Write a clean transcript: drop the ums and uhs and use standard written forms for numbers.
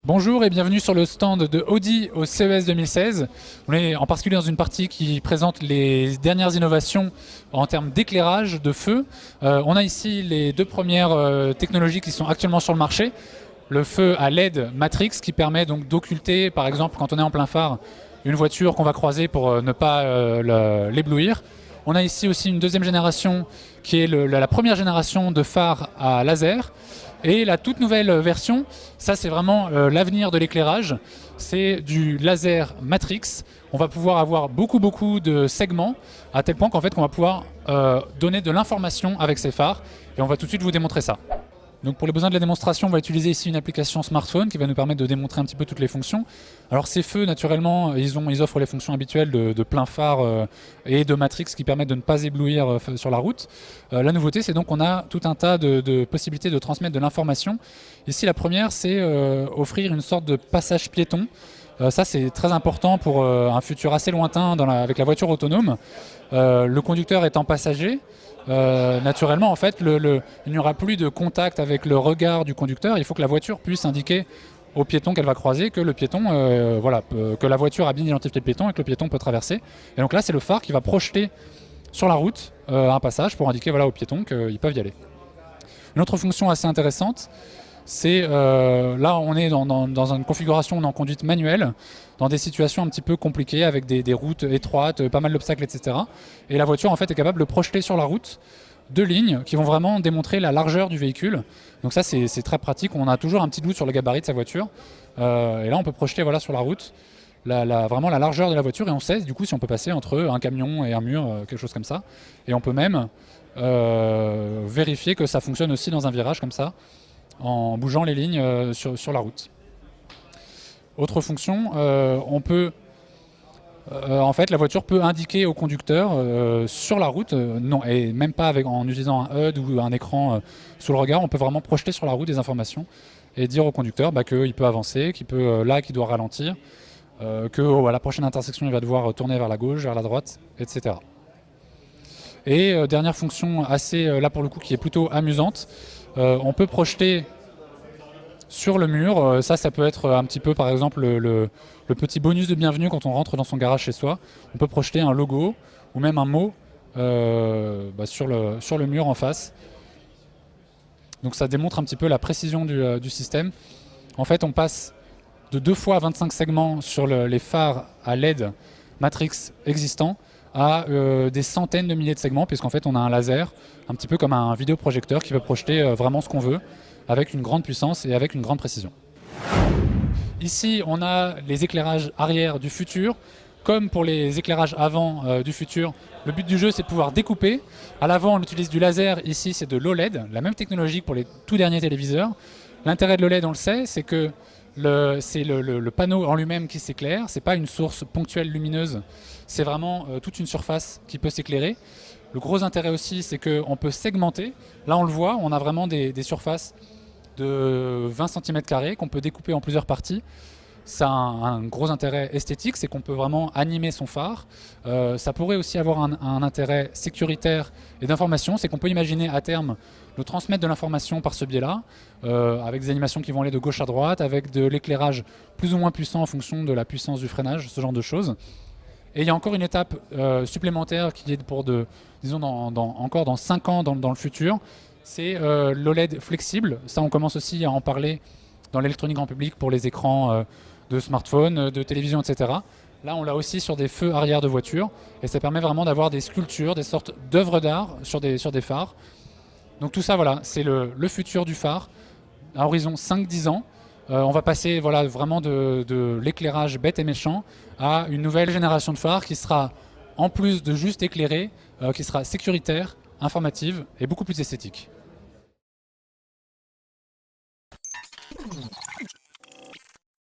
Bonjour et bienvenue sur le stand de Audi au CES 2016. On est en particulier dans une partie qui présente les dernières innovations en termes d'éclairage, de feu. On a ici les deux premières technologies qui sont actuellement sur le marché. Le feu à LED Matrix qui permet donc d'occulter, par exemple quand on est en plein phare, une voiture qu'on va croiser pour ne pas l'éblouir. On a ici aussi une deuxième génération qui est la première génération de phares à laser. Et la toute nouvelle version, ça c'est vraiment l'avenir de l'éclairage, c'est du laser Matrix. On va pouvoir avoir beaucoup de segments, à tel point qu'en fait qu'on va pouvoir donner de l'information avec ces phares. Et on va tout de suite vous démontrer ça. Donc pour les besoins de la démonstration, on va utiliser ici une application smartphone qui va nous permettre de démontrer un petit peu toutes les fonctions. Alors ces feux, naturellement, ils offrent les fonctions habituelles de plein phare et de matrix qui permettent de ne pas éblouir sur la route. La nouveauté, c'est donc qu'on a tout un tas de possibilités de transmettre de l'information. Ici, la première, c'est offrir une sorte de passage piéton. Ça, c'est très important pour un futur assez lointain avec la voiture autonome. Le conducteur étant passager, naturellement, en fait, il n'y aura plus de contact avec le regard du conducteur. Il faut que la voiture puisse indiquer au piéton qu'elle va croiser que le piéton, que la voiture a bien identifié le piéton et que le piéton peut traverser. Et donc là, c'est le phare qui va projeter sur la route un passage pour indiquer aux piétons qu'ils peuvent y aller. Une autre fonction assez intéressante, c'est là on est dans une configuration en conduite manuelle, dans des situations un petit peu compliquées avec des routes étroites, pas mal d'obstacles, etc. Et la voiture en fait est capable de projeter sur la route deux lignes qui vont vraiment démontrer la largeur du véhicule. Donc ça c'est très pratique, on a toujours un petit doute sur le gabarit de sa voiture. Et là on peut projeter sur la route vraiment la largeur de la voiture et on sait du coup si on peut passer entre un camion et un mur, quelque chose comme ça. Et on peut même vérifier que ça fonctionne aussi dans un virage comme ça, en bougeant les lignes sur la route. Autre fonction, en fait, la voiture peut indiquer au conducteur sur la route, non, et même pas en utilisant un HUD ou un écran sous le regard, on peut vraiment projeter sur la route des informations et dire au conducteur qu'il peut avancer, qu'il doit ralentir, qu'à la prochaine intersection, il va devoir tourner vers la gauche, vers la droite, etc. Et dernière fonction assez, là pour le coup, qui est plutôt amusante, on peut projeter sur le mur, ça peut être un petit peu par exemple le petit bonus de bienvenue quand on rentre dans son garage chez soi. On peut projeter un logo ou même un mot sur le mur en face. Donc ça démontre un petit peu la précision du système. En fait on passe de 2 fois 25 segments sur les phares à LED Matrix existants à des centaines de milliers de segments, puisqu'en fait on a un laser, un petit peu comme un vidéoprojecteur qui va projeter vraiment ce qu'on veut, avec une grande puissance et avec une grande précision. Ici on a les éclairages arrière du futur. Comme pour les éclairages avant du futur, le but du jeu c'est de pouvoir découper. À l'avant on utilise du laser, ici c'est de l'OLED, la même technologie que pour les tout derniers téléviseurs. L'intérêt de l'OLED on le sait, c'est que c'est le panneau en lui-même qui s'éclaire, c'est pas une source ponctuelle lumineuse, c'est vraiment toute une surface qui peut s'éclairer. Le gros intérêt aussi c'est qu'on peut segmenter, là on le voit, on a vraiment des surfaces de 20 cm² qu'on peut découper en plusieurs parties. Ça a un gros intérêt esthétique, c'est qu'on peut vraiment animer son phare. Ça pourrait aussi avoir un intérêt sécuritaire et d'information, c'est qu'on peut imaginer à terme de transmettre de l'information par ce biais-là, avec des animations qui vont aller de gauche à droite, avec de l'éclairage plus ou moins puissant en fonction de la puissance du freinage, ce genre de choses. Et il y a encore une étape supplémentaire qui est pour disons encore dans 5 ans dans le futur, c'est l'OLED flexible. Ça on commence aussi à en parler dans l'électronique grand public pour les écrans de smartphones, de télévision, etc. Là on l'a aussi sur des feux arrière de voiture et ça permet vraiment d'avoir des sculptures, des sortes d'œuvres d'art sur des phares. Donc tout ça voilà, c'est le futur du phare à horizon 5-10 ans. On va passer vraiment de l'éclairage bête et méchant à une nouvelle génération de phares qui sera en plus de juste éclairée, qui sera sécuritaire, informative et beaucoup plus esthétique.